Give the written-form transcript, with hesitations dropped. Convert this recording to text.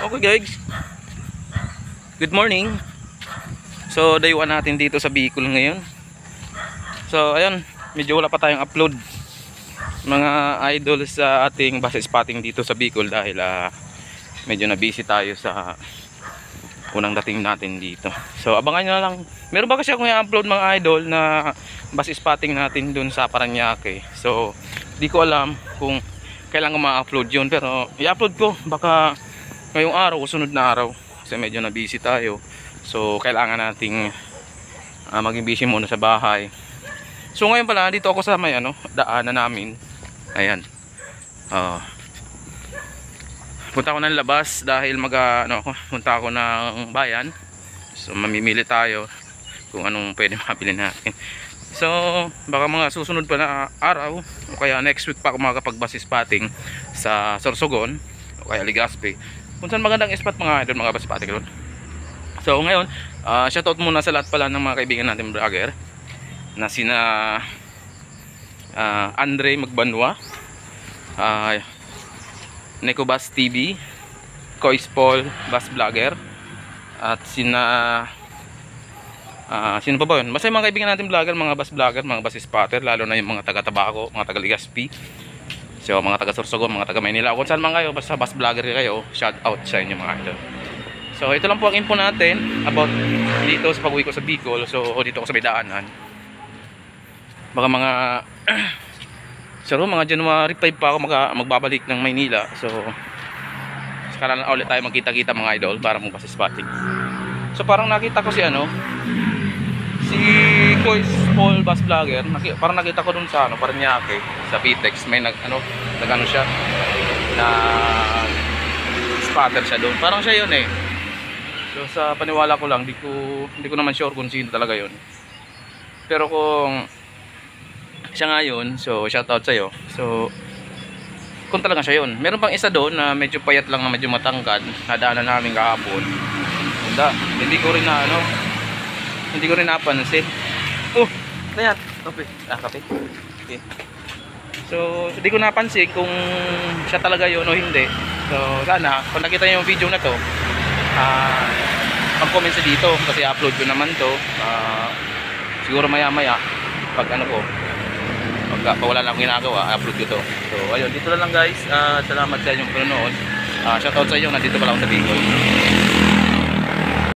Okay guys, good morning. So day 1 natin dito sa Bicol ngayon. So ayun, medyo wala pa tayong upload mga idol sa ating bus spotting dito sa Bicol dahil medyo na busy tayo sa unang dating natin dito. So abangan nyo na lang. Meron ba kasi akong i-upload mga idol na bus spotting natin dun sa Parañaque. So di ko alam kung kailan ko ma-upload yun, pero i-upload ko baka ngayong araw o sunod na araw kasi medyo na busy tayo. So kailangan nating maging busy muna sa bahay. So ngayon pala dito ako sa may daanan namin. Ayan. Punta ako ng labas dahil punta ako ng bayan. So mamimili tayo kung anong pwede mabili natin. So baka mga susunod pa na araw o kaya next week pa ako makakapag-bus spotting sa Sorsogon o kaya Legazpi. Kung saan magandang spot mga idol, mga bus spotting doon. So ngayon, shoutout muna sa lahat pala ng mga kaibigan natin vlogger na sina Andre Magbanwa, Neko Bus TV, Kois Paul Bus Vlogger, at sino pa ba yun? Basta yung mga kaibigan natin vlogger, mga bus vlogger, mga bus spotter, lalo na yung mga taga Tabaco, mga taga Legazpi, so mga taga Sorsogon, mga taga Maynila, kung saan man kayo, basta bus vlogger kayo, shout out sa inyo mga idol. So ito lang po ang info natin about dito sa pag-uwi ko sa Bicol. So dito ako sa may daanan, baka mga mga January 5 pa ako magbabalik ng Maynila. So saka na ulit tayo magkita-kita mga idol para mag-bus spotting. So parang nakita ko si Kois Paul Bus Vlogger, parang nakita ko dun sa Parañaque, sa Pitex, may nagano siya na spotter siya doon. Parang siya yun eh. So sa paniwala ko lang, hindi ko naman sure kung sino talaga yun. Pero kung siya nga yun, so shoutout sa'yo. So kung talaga siya yun. Meron pang isa doon na medyo payat lang, na medyo matangkad, nadaanan namin kahapon. Hindi ko rin napansin. Oh, ayan, kape. Kape. Okay. So hindi ko napansin kung siya talaga yun o hindi. So sana kung nakita niyo yung video na to, mag-comment sa dito kasi upload ko naman to. Siguro maya pag wala lang akong ginagawa, upload ko to. So ayun, dito na lang guys. Salamat sa inyong panonood. Shoutout sa inyo, nandito pala ako sa Bicol.